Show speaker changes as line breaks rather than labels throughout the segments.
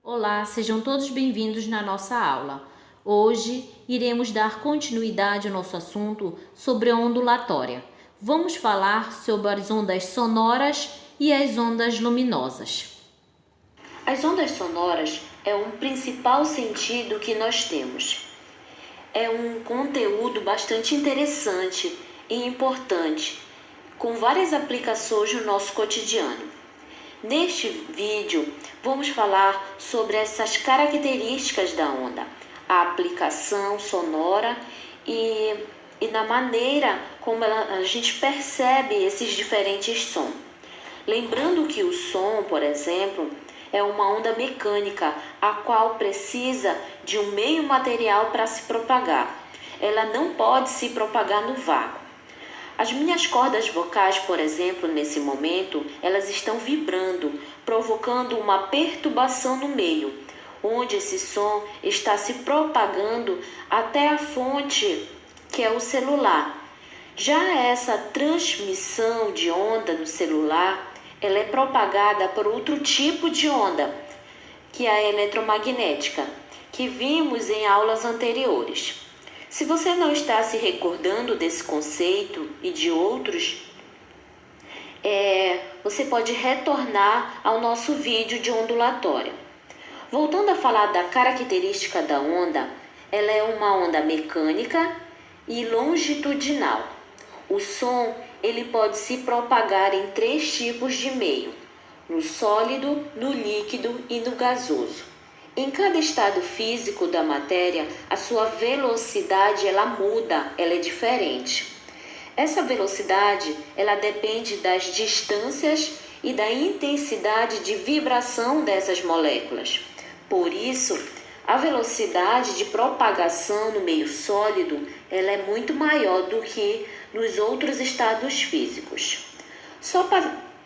Olá, sejam todos bem-vindos na nossa aula. Hoje iremos dar continuidade ao nosso assunto sobre a ondulatória. Vamos falar sobre as ondas sonoras e as ondas luminosas. As ondas sonoras é um principal sentido que nós temos. É um conteúdo bastante interessante e importante, com várias aplicações no nosso cotidiano. Neste vídeo, vamos falar sobre essas características da onda, a aplicação sonora e na maneira como a gente percebe esses diferentes sons. Lembrando que o som, por exemplo, é uma onda mecânica, a qual precisa de um meio material para se propagar. Ela não pode se propagar no vácuo. As minhas cordas vocais, por exemplo, nesse momento, elas estão vibrando, provocando uma perturbação no meio, onde esse som está se propagando até a fonte, que é o celular. Já essa transmissão de onda no celular, ela é propagada por outro tipo de onda, que é a eletromagnética, que vimos em aulas anteriores. Se você não está se recordando desse conceito e de outros, você pode retornar ao nosso vídeo de ondulatória. Voltando a falar da característica da onda, ela é uma onda mecânica e longitudinal. O som ele pode se propagar em 3 tipos de meio: no sólido, no líquido e no gasoso. Em cada estado físico da matéria, a sua velocidade ela muda, ela é diferente. Essa velocidade ela depende das distâncias e da intensidade de vibração dessas moléculas. Por isso, a velocidade de propagação no meio sólido ela é muito maior do que nos outros estados físicos. Só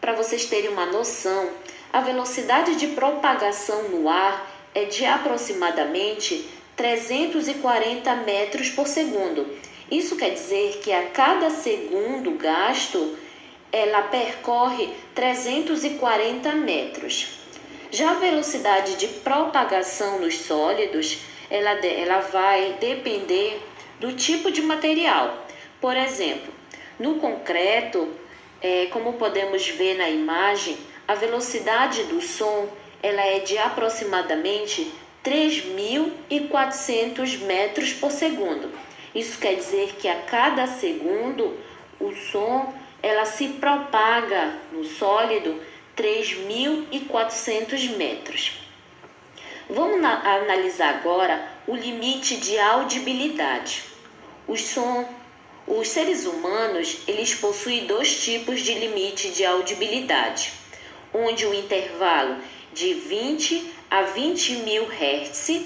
para vocês terem uma noção, a velocidade de propagação no ar é de aproximadamente 340 metros por segundo. Isso quer dizer que a cada segundo gasto, ela percorre 340 metros. Já a velocidade de propagação nos sólidos, ela vai depender do tipo de material. Por exemplo, no concreto, como podemos ver na imagem, a velocidade do som ela é de aproximadamente 3.400 metros por segundo. Isso quer dizer que a cada segundo o som ela se propaga no sólido 3.400 metros. Vamos analisar agora o limite de audibilidade. Os seres humanos eles possuem 2 tipos de limite de audibilidade, onde o intervalo de 20 a 20 mil Hz,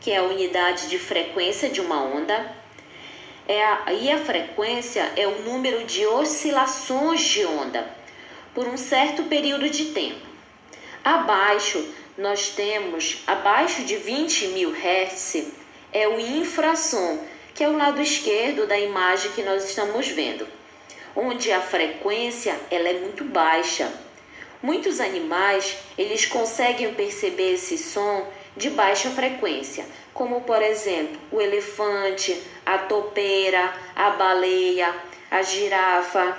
que é a unidade de frequência de uma onda, e a frequência é o número de oscilações de onda por um certo período de tempo. Abaixo de 20 mil Hz, é o infrassom, que é o lado esquerdo da imagem que nós estamos vendo, onde a frequência ela é muito baixa. Muitos animais, eles conseguem perceber esse som de baixa frequência, como por exemplo, o elefante, a topeira, a baleia, a girafa.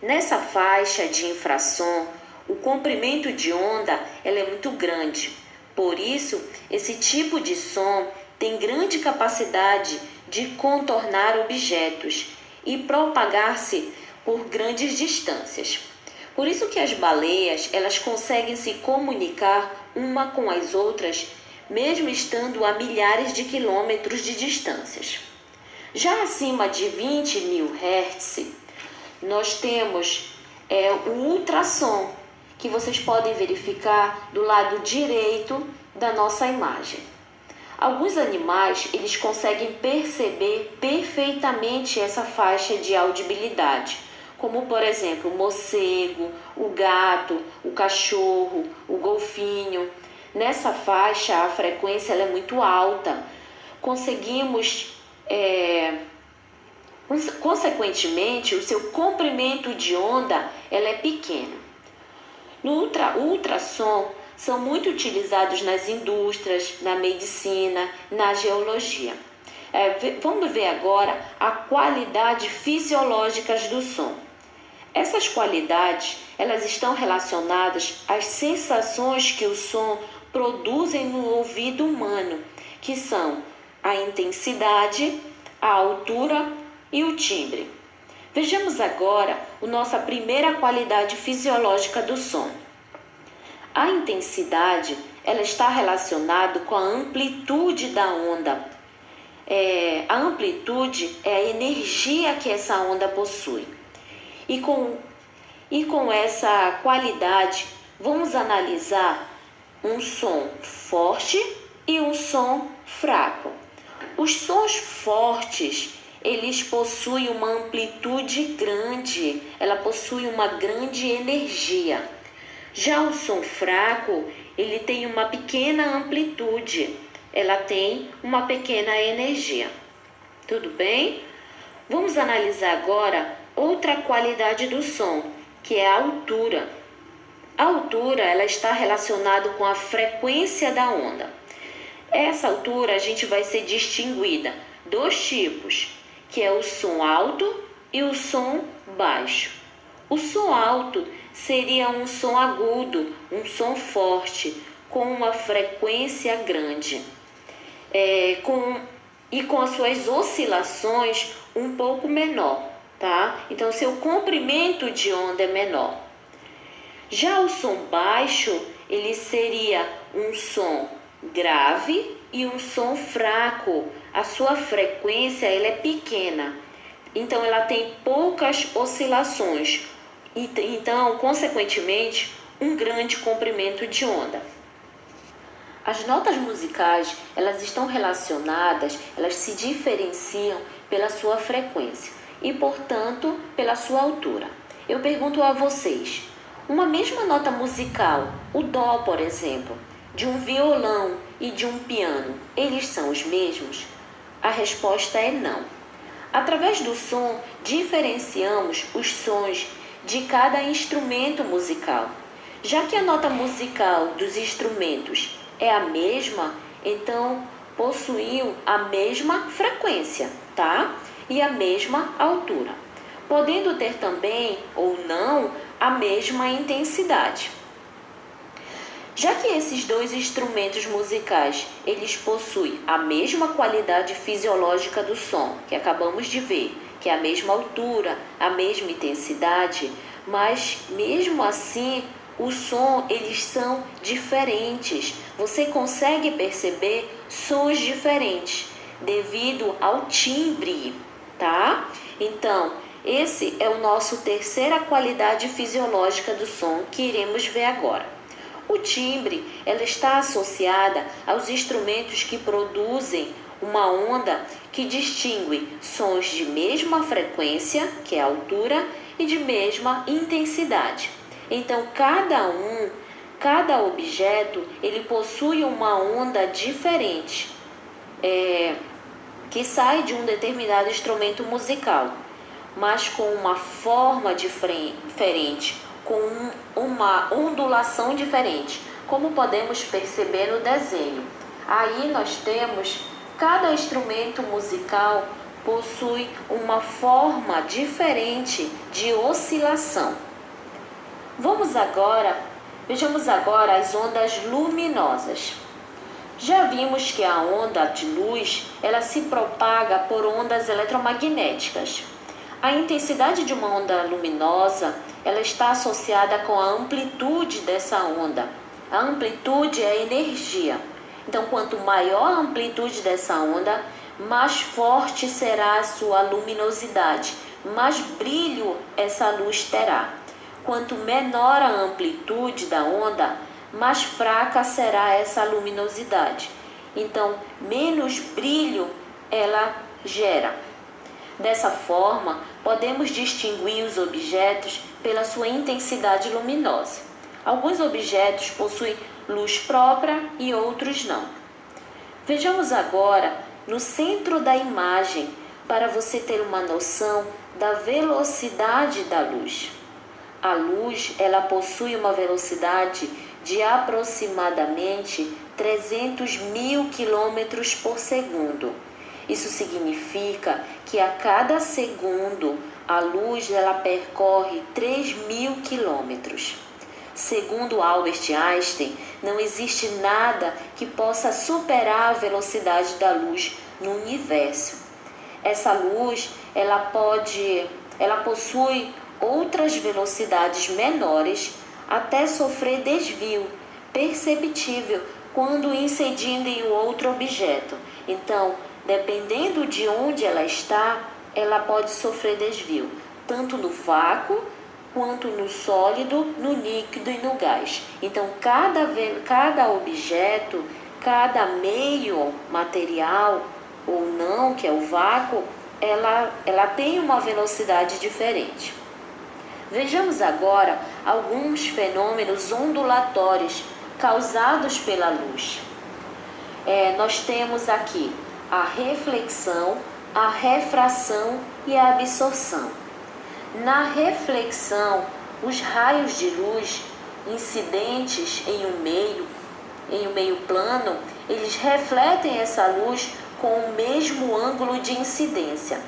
Nessa faixa de infrassom, o comprimento de onda ela é muito grande. Por isso, esse tipo de som tem grande capacidade de contornar objetos e propagar-se por grandes distâncias. Por isso que as baleias, elas conseguem se comunicar uma com as outras, mesmo estando a milhares de quilômetros de distâncias. Já acima de 20 mil Hz, nós temos o ultrassom, que vocês podem verificar do lado direito da nossa imagem. Alguns animais, eles conseguem perceber perfeitamente essa faixa de audibilidade, como por exemplo o morcego, o gato, o cachorro, o golfinho. Nessa faixa a frequência ela é muito alta. Consequentemente, o seu comprimento de onda ela é pequeno. No ultrassom, São muito utilizados nas indústrias, na medicina, na geologia. Vamos ver agora a qualidade fisiológica do som. Essas qualidades, elas estão relacionadas às sensações que o som produzem no ouvido humano, que são a intensidade, a altura e o timbre. Vejamos agora a nossa primeira qualidade fisiológica do som. A intensidade, ela está relacionada com a amplitude da onda. A amplitude é a energia que essa onda possui. E com essa qualidade, vamos analisar um som forte e um som fraco. Os sons fortes, eles possuem uma amplitude grande, ela possui uma grande energia. Já o som fraco, ele tem uma pequena amplitude, ela tem uma pequena energia. Tudo bem? Vamos analisar agora outra qualidade do som, que é a altura. A altura, ela está relacionada com a frequência da onda. Essa altura a gente vai ser distinguida dois tipos, que é o som alto e o som baixo. O som alto seria um som agudo, um som forte, com uma frequência grande, com as suas oscilações um pouco menor, tá? Então, seu comprimento de onda é menor. Já o som baixo, ele seria um som grave e um som fraco. A sua frequência, ela é pequena, então ela tem poucas oscilações. Então, consequentemente, um grande comprimento de onda. As notas musicais, elas estão relacionadas, elas se diferenciam pela sua frequência e, portanto, pela sua altura. Eu pergunto a vocês, uma mesma nota musical, o dó, por exemplo, de um violão e de um piano, eles são os mesmos? A resposta é não. Através do som, diferenciamos os sons de cada instrumento musical. Já que a nota musical dos instrumentos é a mesma, então possuem a mesma frequência, tá? E a mesma altura, podendo ter também ou não a mesma intensidade. Já que esses dois instrumentos musicais, eles possuem a mesma qualidade fisiológica do som, que acabamos de ver, que é a mesma altura, a mesma intensidade, mas mesmo assim, o som, eles são diferentes. Você consegue perceber sons diferentes devido ao timbre, tá? Então, esse é o nosso terceira qualidade fisiológica do som que iremos ver agora. O timbre, ela está associada aos instrumentos que produzem uma onda que distingue sons de mesma frequência, que é a altura, e de mesma intensidade. Então, cada objeto, ele possui uma onda diferente, que sai de um determinado instrumento musical, mas com uma forma diferente, com uma ondulação diferente, como podemos perceber no desenho. Aí nós temos, cada instrumento musical possui uma forma diferente de oscilação. Vejamos agora as ondas luminosas. Já vimos que a onda de luz, ela se propaga por ondas eletromagnéticas. A intensidade de uma onda luminosa, ela está associada com a amplitude dessa onda. A amplitude é a energia. Então, quanto maior a amplitude dessa onda, mais forte será a sua luminosidade, mais brilho essa luz terá. Quanto menor a amplitude da onda, mais fraca será essa luminosidade. Então, menos brilho ela gera. Dessa forma, podemos distinguir os objetos pela sua intensidade luminosa. Alguns objetos possuem luz própria e outros não. Vejamos agora no centro da imagem para você ter uma noção da velocidade da luz. A luz, ela possui uma velocidade de aproximadamente 300 mil quilômetros por segundo. Isso significa que a cada segundo a luz ela percorre 3.000 quilômetros. Segundo Albert Einstein, não existe nada que possa superar a velocidade da luz no universo. Essa luz ela possui outras velocidades menores até sofrer desvio perceptível quando incidindo em outro objeto. Então, dependendo de onde ela está, ela pode sofrer desvio, tanto no vácuo quanto no sólido, no líquido e no gás. Então, cada objeto, cada meio material ou não, que é o vácuo, ela tem uma velocidade diferente. Vejamos agora alguns fenômenos ondulatórios causados pela luz. Nós temos aqui a reflexão, a refração e a absorção. Na reflexão, os raios de luz incidentes em um meio plano, eles refletem essa luz com o mesmo ângulo de incidência.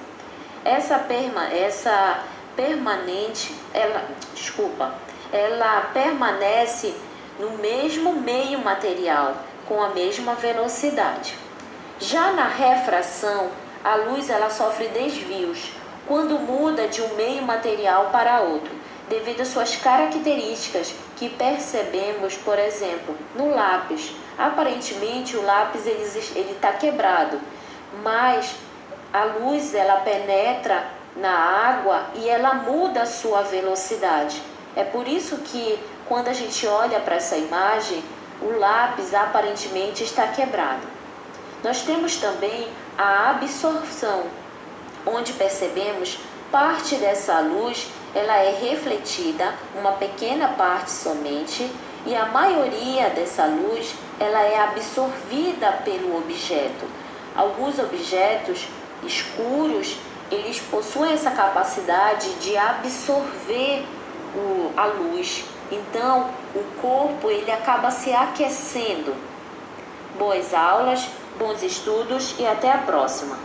Ela permanece no mesmo meio material, com a mesma velocidade. Já na refração, a luz ela sofre desvios quando muda de um meio material para outro, devido às suas características que percebemos, por exemplo, no lápis. Aparentemente o lápis ele está quebrado, mas a luz ela penetra na água e ela muda a sua velocidade. É por isso que quando a gente olha para essa imagem, o lápis aparentemente está quebrado. Nós temos também a absorção, onde percebemos parte dessa luz ela é refletida, uma pequena parte somente, e a maioria dessa luz ela é absorvida pelo objeto. Alguns objetos escuros eles possuem essa capacidade de absorver a luz. Então, o corpo ele acaba se aquecendo. Boas aulas, bons estudos e até a próxima!